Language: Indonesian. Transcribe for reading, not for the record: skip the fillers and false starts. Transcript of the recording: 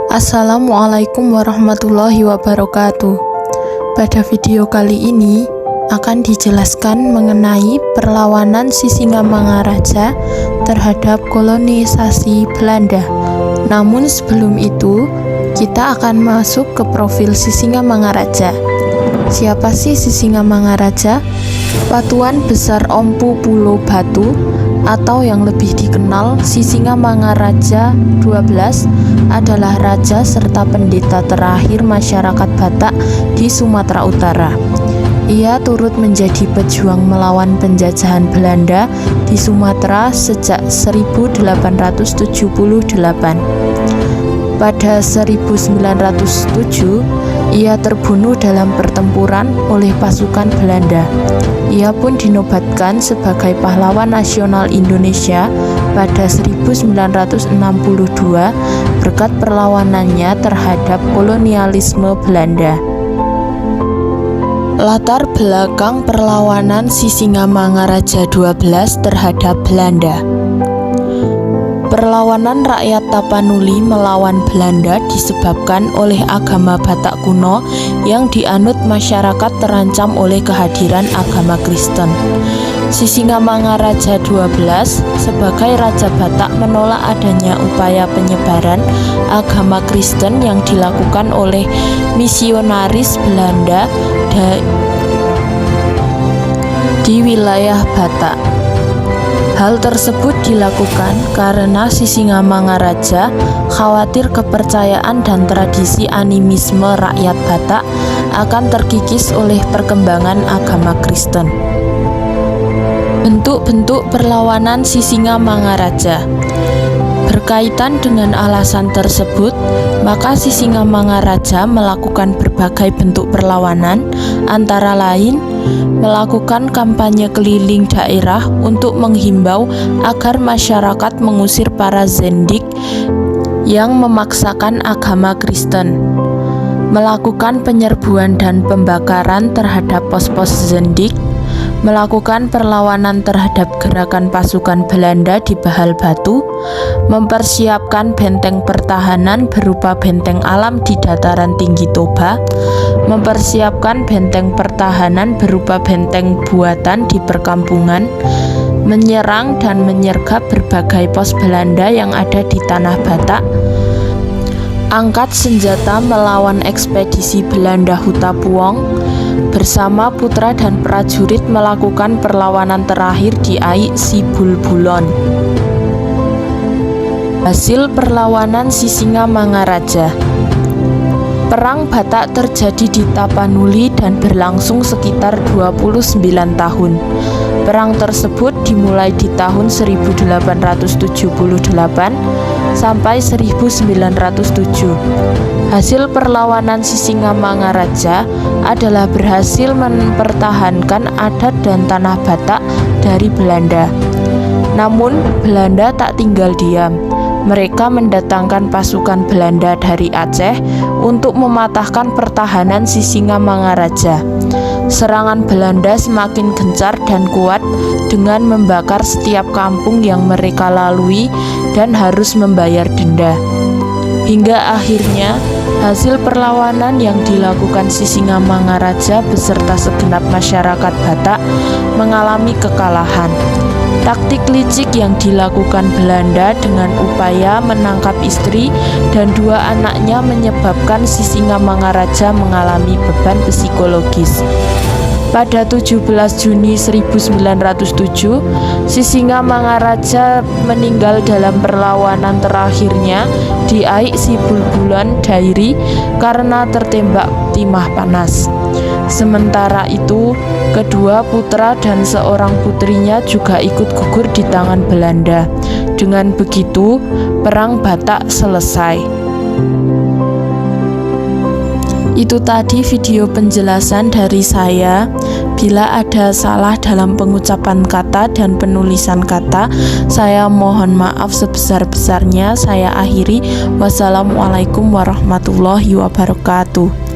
Assalamualaikum warahmatullahi wabarakatuh. Pada video kali ini akan dijelaskan mengenai perlawanan Sisingamangaraja terhadap kolonisasi Belanda. Namun sebelum itu, kita akan masuk ke profil Sisingamangaraja. Siapa sih Sisingamangaraja? Batuan Besar Ompu Pulo Batu atau yang lebih dikenal Sisingamangaraja 12 adalah raja serta pendeta terakhir masyarakat Batak di Sumatera Utara. Ia turut menjadi pejuang melawan penjajahan Belanda di Sumatera sejak 1878. Pada 1907, ia terbunuh dalam pertempuran oleh pasukan Belanda. Ia pun dinobatkan sebagai pahlawan nasional Indonesia pada 1962 berkat perlawanannya terhadap kolonialisme Belanda. Latar belakang perlawanan Sisingamangaraja 12 terhadap Belanda. Perlawanan rakyat Tapanuli melawan Belanda disebabkan oleh agama Batak kuno yang dianut masyarakat terancam oleh kehadiran agama Kristen. Sisingamangaraja 12 sebagai Raja Batak menolak adanya upaya penyebaran agama Kristen yang dilakukan oleh misionaris Belanda di wilayah Batak. Hal tersebut dilakukan karena Sisingamangaraja khawatir kepercayaan dan tradisi animisme rakyat Batak akan terkikis oleh perkembangan agama Kristen. Bentuk-bentuk perlawanan Sisingamangaraja. Berkaitan dengan alasan tersebut, maka Sisingamangaraja melakukan berbagai bentuk perlawanan, antara lain melakukan kampanye keliling daerah untuk menghimbau agar masyarakat mengusir para zendik yang memaksakan agama Kristen, melakukan penyerbuan dan pembakaran terhadap pos-pos zendik, melakukan perlawanan terhadap gerakan pasukan Belanda di Bahal Batu, mempersiapkan benteng pertahanan berupa benteng alam di dataran tinggi Toba, mempersiapkan benteng pertahanan berupa benteng buatan di perkampungan, menyerang dan menyergap berbagai pos Belanda yang ada di tanah Batak, angkat senjata melawan ekspedisi Belanda Hutapuong, bersama putra dan prajurit melakukan perlawanan terakhir di Aik Sibulbulon. Hasil perlawanan Sisingamangaraja. Perang Batak terjadi di Tapanuli dan berlangsung sekitar 29 tahun. Perang tersebut dimulai di tahun 1878 sampai 1907. Hasil perlawanan Sisingamangaraja adalah berhasil mempertahankan adat dan tanah Batak dari Belanda. Namun Belanda tak tinggal diam. Mereka mendatangkan pasukan Belanda dari Aceh untuk mematahkan pertahanan Sisingamangaraja. Serangan Belanda semakin gencar dan kuat dengan membakar setiap kampung yang mereka lalui dan harus membayar denda. Hingga akhirnya hasil perlawanan yang dilakukan Sisingamangaraja beserta segenap masyarakat Batak mengalami kekalahan. Taktik licik yang dilakukan Belanda dengan upaya menangkap istri dan dua anaknya menyebabkan Sisingamangaraja mengalami beban psikologis. Pada 17 Juni 1907, Sisingamangaraja meninggal dalam perlawanan terakhirnya di Aik Sibulbulon Dairi karena tertembak timah panas. Sementara itu, kedua putra dan seorang putrinya juga ikut gugur di tangan Belanda. Dengan begitu, Perang Batak selesai. Itu tadi video penjelasan dari saya. Bila ada salah dalam pengucapan kata dan penulisan kata, saya mohon maaf sebesar-besarnya. Saya akhiri. Wassalamualaikum warahmatullahi wabarakatuh.